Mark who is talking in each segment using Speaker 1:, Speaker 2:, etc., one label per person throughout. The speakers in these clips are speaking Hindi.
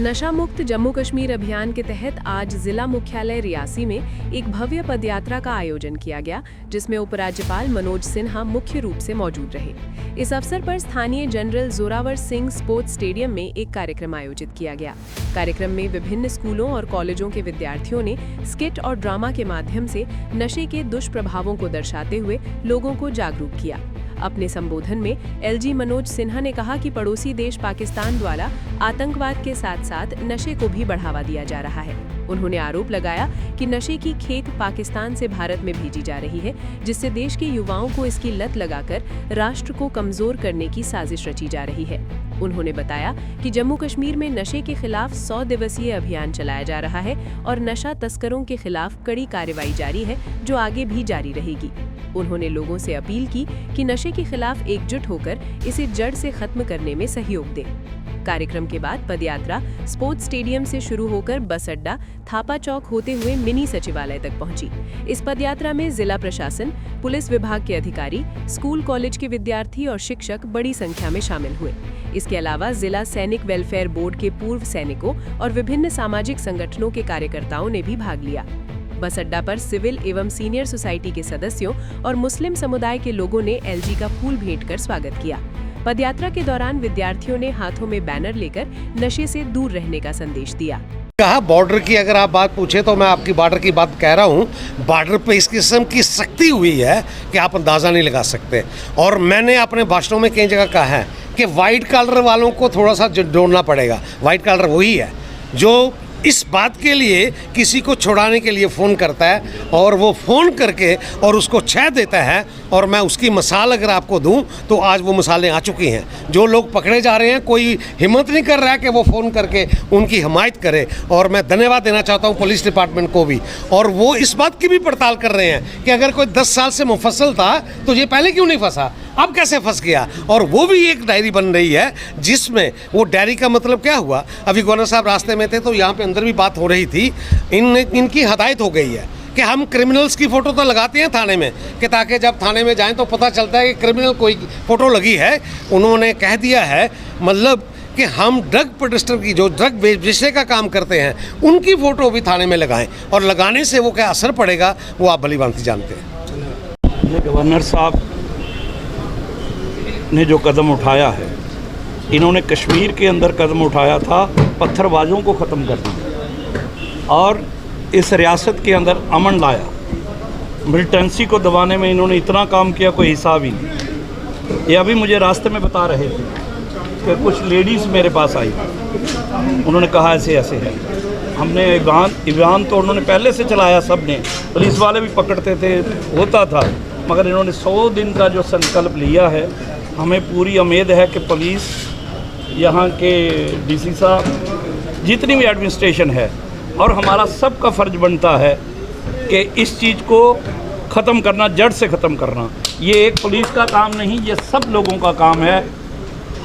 Speaker 1: नशा मुक्त जम्मू कश्मीर अभियान के तहत आज जिला मुख्यालय रियासी में एक भव्य पदयात्रा का आयोजन किया गया, जिसमें उपराज्यपाल मनोज सिन्हा मुख्य रूप से मौजूद रहे। इस अवसर पर स्थानीय general Zorawar Singh sports stadium में एक कार्यक्रम आयोजित किया गया। कार्यक्रम में विभिन्न स्कूलों और कॉलेजों के विद्यार्थियों ने स्किट और ड्रामा के माध्यम से नशे के दुष्प्रभावों को दर्शाते हुए लोगों को जागरूक किया। अपने संबोधन में एलजी मनोज सिन्हा ने कहा कि पड़ोसी देश पाकिस्तान द्वारा आतंकवाद के साथ साथ नशे को भी बढ़ावा दिया जा रहा है। उन्होंने आरोप लगाया कि नशे की खेप पाकिस्तान से भारत में भेजी जा रही है, जिससे देश के युवाओं को इसकी लत लगाकर राष्ट्र को कमजोर करने की साजिश रची जा रही है। उन्होंने बताया कि जम्मू कश्मीर में नशे के खिलाफ 100 दिवसीय अभियान चलाया जा रहा है और नशा तस्करों के खिलाफ कड़ी कार्रवाई जारी है, जो आगे भी जारी रहेगी। उन्होंने लोगों से अपील की कि नशे के खिलाफ एकजुट होकर इसे जड़ से खत्म करने में सहयोग दें। कार्यक्रम के बाद पदयात्रा स्पोर्ट्स स्टेडियम से शुरू होकर बस अड्डा थापा चौक होते हुए मिनी सचिवालय तक पहुंची। इस पदयात्रा में जिला प्रशासन, पुलिस विभाग के अधिकारी, स्कूल कॉलेज के विद्यार्थी और शिक्षक बड़ी संख्या में शामिल हुए। इसके अलावा जिला सैनिक वेलफेयर बोर्ड के पूर्व सैनिकों और विभिन्न सामाजिक संगठनों के कार्यकर्ताओं ने भी भाग लिया। बस अड्डा पर सिविल एवं सीनियर सोसाइटी के सदस्यों और मुस्लिम समुदाय के लोगों ने एलजी का फूल भेंट कर स्वागत किया। पदयात्रा के दौरान विद्यार्थियों ने हाथों में बैनर लेकर नशे से दूर रहने का संदेश दिया।
Speaker 2: कहा बॉर्डर की अगर आप बात पूछे तो मैं आपकी बॉर्डर की बात कह रहा हूँ। बॉर्डर पे इस किस्म की सख्ती हुई है कि आप अंदाज़ा नहीं लगा सकते। और मैंने अपने भाषणों में कई जगह कहा है कि वाइट कॉलर वालों को थोड़ा सा जोड़ना पड़ेगा। वाइट कॉलर वही है जो इस बात के लिए किसी को छुड़ाने के लिए फ़ोन करता है और वो फ़ोन करके और उसको छह देता है। और मैं उसकी मिसाल अगर आपको दूं तो आज वो मिसालें आ चुकी हैं। जो लोग पकड़े जा रहे हैं, कोई हिम्मत नहीं कर रहा है कि वो फ़ोन करके उनकी हिमायत करे। और मैं धन्यवाद देना चाहता हूं पुलिस डिपार्टमेंट को भी। और वो इस बात की भी पड़ताल कर रहे हैं कि अगर कोई 10 साल से मुफस्सल था तो ये पहले क्यों नहीं फंसा, अब कैसे फंस गया। और वो भी एक डायरी बन रही है, जिसमें वो डायरी का मतलब क्या हुआ। अभी गवर्नर साहब रास्ते में थे तो यहाँ पे अंदर भी बात हो रही थी। इनकी हदायत हो गई है कि हम क्रिमिनल्स की फ़ोटो तो लगाते हैं थाने में, कि ताकि जब थाने में जाएं तो पता चलता है कि क्रिमिनल कोई फ़ोटो लगी है। उन्होंने कह दिया है मतलब कि हम ड्रग प्रोड्यूसर की जो ड्रग बेचने का काम करते हैं उनकी फ़ोटो भी थाने में लगाएं। और लगाने से वो क्या असर पड़ेगा वो आप भली भांति जानते हैं।
Speaker 3: ये गवर्नर साहब ने जो कदम उठाया है, इन्होंने कश्मीर के अंदर कदम उठाया था पत्थरबाजों को ख़त्म कर दिया और इस रियासत के अंदर अमन लाया। मिलिटेंसी को दबाने में इन्होंने इतना काम किया, कोई हिसाब ही नहीं। ये अभी मुझे रास्ते में बता रहे थे कि कुछ लेडीज़ मेरे पास आई, उन्होंने कहा ऐसे ऐसे है। हमने इवान तो उन्होंने पहले से चलाया, सब ने, पुलिस वाले भी पकड़ते थे, होता था, मगर इन्होंने 100 दिन का जो संकल्प लिया है, हमें पूरी उम्मीद है कि पुलिस, यहाँ के डीसी साहब, जितनी भी एडमिनिस्ट्रेशन है और हमारा सबका फ़र्ज बनता है कि इस चीज़ को ख़त्म करना, जड़ से ख़त्म करना। ये एक पुलिस का काम नहीं, ये सब लोगों का काम है,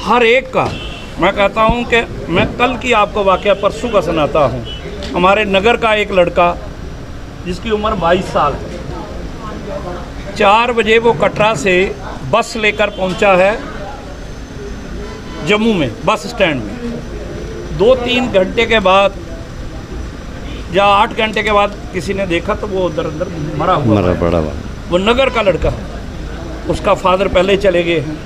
Speaker 3: हर एक का। मैं कहता हूँ कि मैं कल की आपको वाक़या परसों का सुनाता हूँ। हमारे नगर का एक लड़का जिसकी उम्र 22 साल है, 4 बजे वो कटरा से बस लेकर पहुंचा है जम्मू में, बस स्टैंड में। 2-3 घंटे के बाद या 8 घंटे के बाद किसी ने देखा तो वो उधर अंदर मरा पड़ा। वो नगर का लड़का है, उसका फादर पहले चले गए हैं।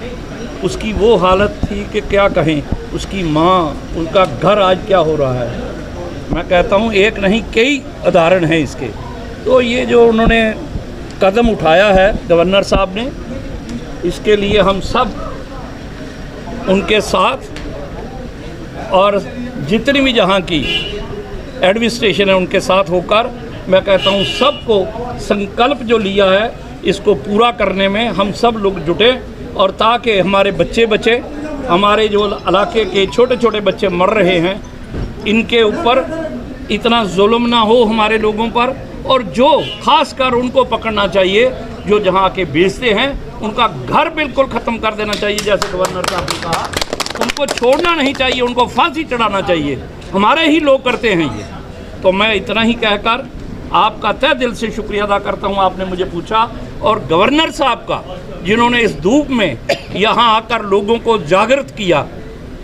Speaker 3: उसकी वो हालत थी कि क्या कहें, उसकी माँ, उनका घर आज क्या हो रहा है। मैं कहता हूँ एक नहीं कई उदाहरण हैं इसके। तो ये जो उन्होंने कदम उठाया है गवर्नर साहब ने, इसके लिए हम सब उनके साथ और जितनी भी जहाँ की एडमिनिस्ट्रेशन है उनके साथ होकर, मैं कहता हूँ सबको संकल्प जो लिया है इसको पूरा करने में हम सब लोग जुटे। और ताकि हमारे बच्चे बचे, हमारे जो इलाके के छोटे छोटे बच्चे मर रहे हैं, इनके ऊपर इतना जुल्म ना हो हमारे लोगों पर। और जो खासकर उनको पकड़ना चाहिए जो जहाँ के बेचते हैं, उनका घर बिल्कुल ख़त्म कर देना चाहिए। जैसे गवर्नर साहब ने कहा, उनको छोड़ना नहीं चाहिए, उनको फांसी चढ़ाना चाहिए। हमारे ही लोग करते हैं ये। तो मैं इतना ही कहकर आपका तहे दिल से शुक्रिया अदा करता हूँ, आपने मुझे पूछा। और गवर्नर साहब का, जिन्होंने इस धूप में यहाँ आकर लोगों को जागृत किया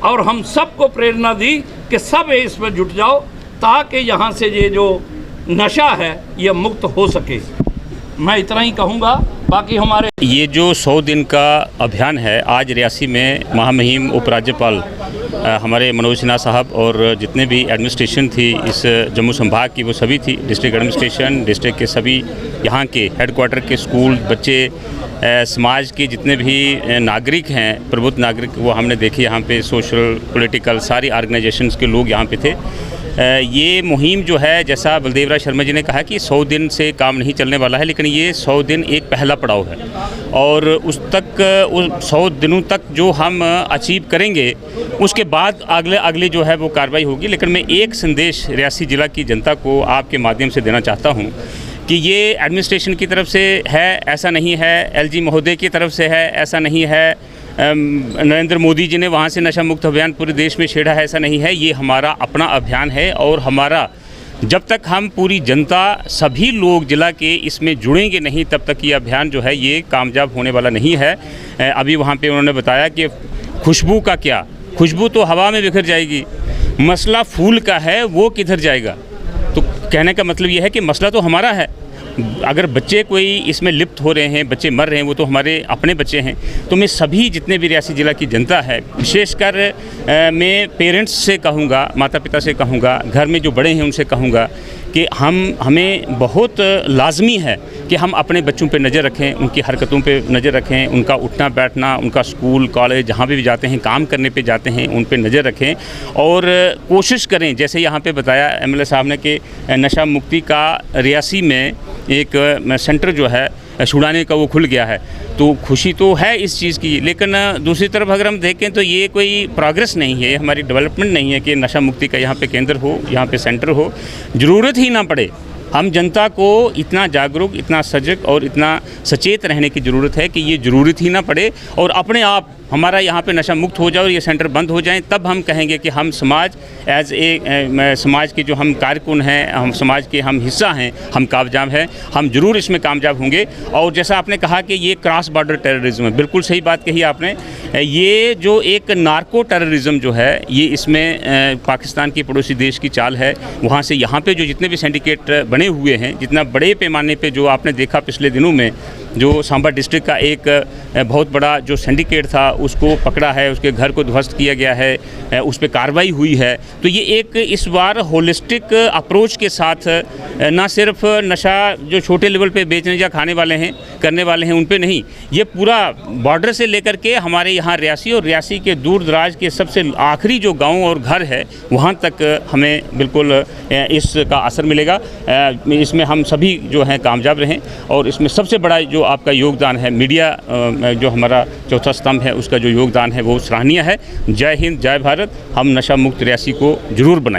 Speaker 3: और हम सबको प्रेरणा दी कि सब इसमें जुट जाओ ताकि यहाँ से ये जो नशा है ये मुक्त हो सके। मैं इतना ही कहूँगा। बाकी हमारे
Speaker 4: ये जो 100 दिन का अभियान है, आज रियासी में महामहिम उपराज्यपाल हमारे मनोज सिन्हा साहब और जितने भी एडमिनिस्ट्रेशन थी इस जम्मू संभाग की, वो सभी थी, डिस्ट्रिक्ट एडमिनिस्ट्रेशन, डिस्ट्रिक्ट के सभी यहाँ के हेडक्वार्टर के स्कूल, बच्चे, समाज के जितने भी नागरिक हैं, प्रबुद्ध नागरिक, वो हमने देखे यहाँ पे, सोशल पॉलिटिकल सारी ऑर्गेनाइजेशंस के लोग यहाँ पे थे। ये मुहिम जो है, जैसा बलदेव राय शर्मा जी ने कहा कि 100 दिन से काम नहीं चलने वाला है, लेकिन ये 100 दिन एक पहला पड़ाव है और उस 100 दिनों तक जो हम अचीव करेंगे उसके बाद अगले जो है वो कार्रवाई होगी। लेकिन मैं एक संदेश रियासी ज़िला की जनता को आपके माध्यम से देना चाहता हूँ कि ये एडमिनिस्ट्रेशन की तरफ से है ऐसा नहीं है, एलजी महोदय की तरफ से है ऐसा नहीं है, नरेंद्र मोदी जी ने वहाँ से नशा मुक्त अभियान पूरे देश में छेड़ा है ऐसा नहीं है। ये हमारा अपना अभियान है और हमारा जब तक हम पूरी जनता सभी लोग जिला के इसमें जुड़ेंगे नहीं तब तक ये अभियान जो है ये कामयाब होने वाला नहीं है। अभी वहाँ पे उन्होंने बताया कि खुशबू का क्या, खुशबू तो हवा में बिखर जाएगी, मसला फूल का है वो किधर जाएगा। तो कहने का मतलब ये है कि मसला तो हमारा है। अगर बच्चे कोई इसमें लिप्त हो रहे हैं, बच्चे मर रहे हैं, वो तो हमारे अपने बच्चे हैं। तो मैं सभी जितने भी रियासी ज़िला की जनता है, विशेषकर मैं पेरेंट्स से कहूँगा, माता पिता से कहूँगा, घर में जो बड़े हैं उनसे कहूँगा कि हमें बहुत लाजमी है कि हम अपने बच्चों पे नज़र रखें, उनकी हरकतों पे नज़र रखें, उनका उठना बैठना, उनका स्कूल कॉलेज जहाँ भी जाते हैं, काम करने पे जाते हैं, उन पे नज़र रखें और कोशिश करें, जैसे यहाँ पे बताया एमएलए साहब ने कि नशा मुक्ति का रियासी में एक सेंटर जो है छुड़ाने का वो खुल गया है। तो खुशी तो है इस चीज़ की, लेकिन दूसरी तरफ अगर हम देखें तो ये कोई प्रोग्रेस नहीं है, ये हमारी डेवलपमेंट नहीं है कि नशा मुक्ति का यहाँ पे केंद्र हो, यहाँ पे सेंटर हो। ज़रूरत ही ना पड़े, हम जनता को इतना जागरूक, इतना सजग और इतना सचेत रहने की ज़रूरत है कि ये ज़रूरत ही ना पड़े और अपने आप हमारा यहाँ पे नशा मुक्त हो जाए और ये सेंटर बंद हो जाएं। तब हम कहेंगे कि हम समाज एज ए समाज के जो हम कारकुन हैं, हम समाज के हम हिस्सा हैं, हम कामयाब हैं, हम ज़रूर इसमें कामयाब होंगे। और जैसा आपने कहा कि ये क्रॉस बॉर्डर टेररिज्म है, बिल्कुल सही बात कही आपने। ये जो एक नार्को टेररिज्म जो है ये इसमें पाकिस्तान की पड़ोसी देश की चाल है। वहाँ से यहाँ पे जो जितने भी सिंडिकेट बने हुए हैं, जितना बड़े पैमाने पे जो आपने देखा पिछले दिनों में, जो सांबा डिस्ट्रिक्ट का एक बहुत बड़ा जो सिंडिकेट था उसको पकड़ा है, उसके घर को ध्वस्त किया गया है, उस पर कार्रवाई हुई है। तो ये एक इस बार होलिस्टिक अप्रोच के साथ ना सिर्फ नशा जो छोटे लेवल पे बेचने या खाने वाले हैं, करने वाले हैं, उन पे नहीं, ये पूरा बॉर्डर से लेकर के हमारे यहाँ रियासी और रियासी के दूर दराज के सबसे आखिरी जो गाँव और घर है वहाँ तक हमें बिल्कुल इसका असर मिलेगा। इसमें हम सभी जो हैं कामयाब रहें और इसमें सबसे बड़ा जो आपका योगदान है, मीडिया जो हमारा चौथा स्तंभ है उसका जो योगदान है वो सराहनीय है। जय हिंद, जय भारत। हम नशा मुक्त रियासी को जरूर बनाएं।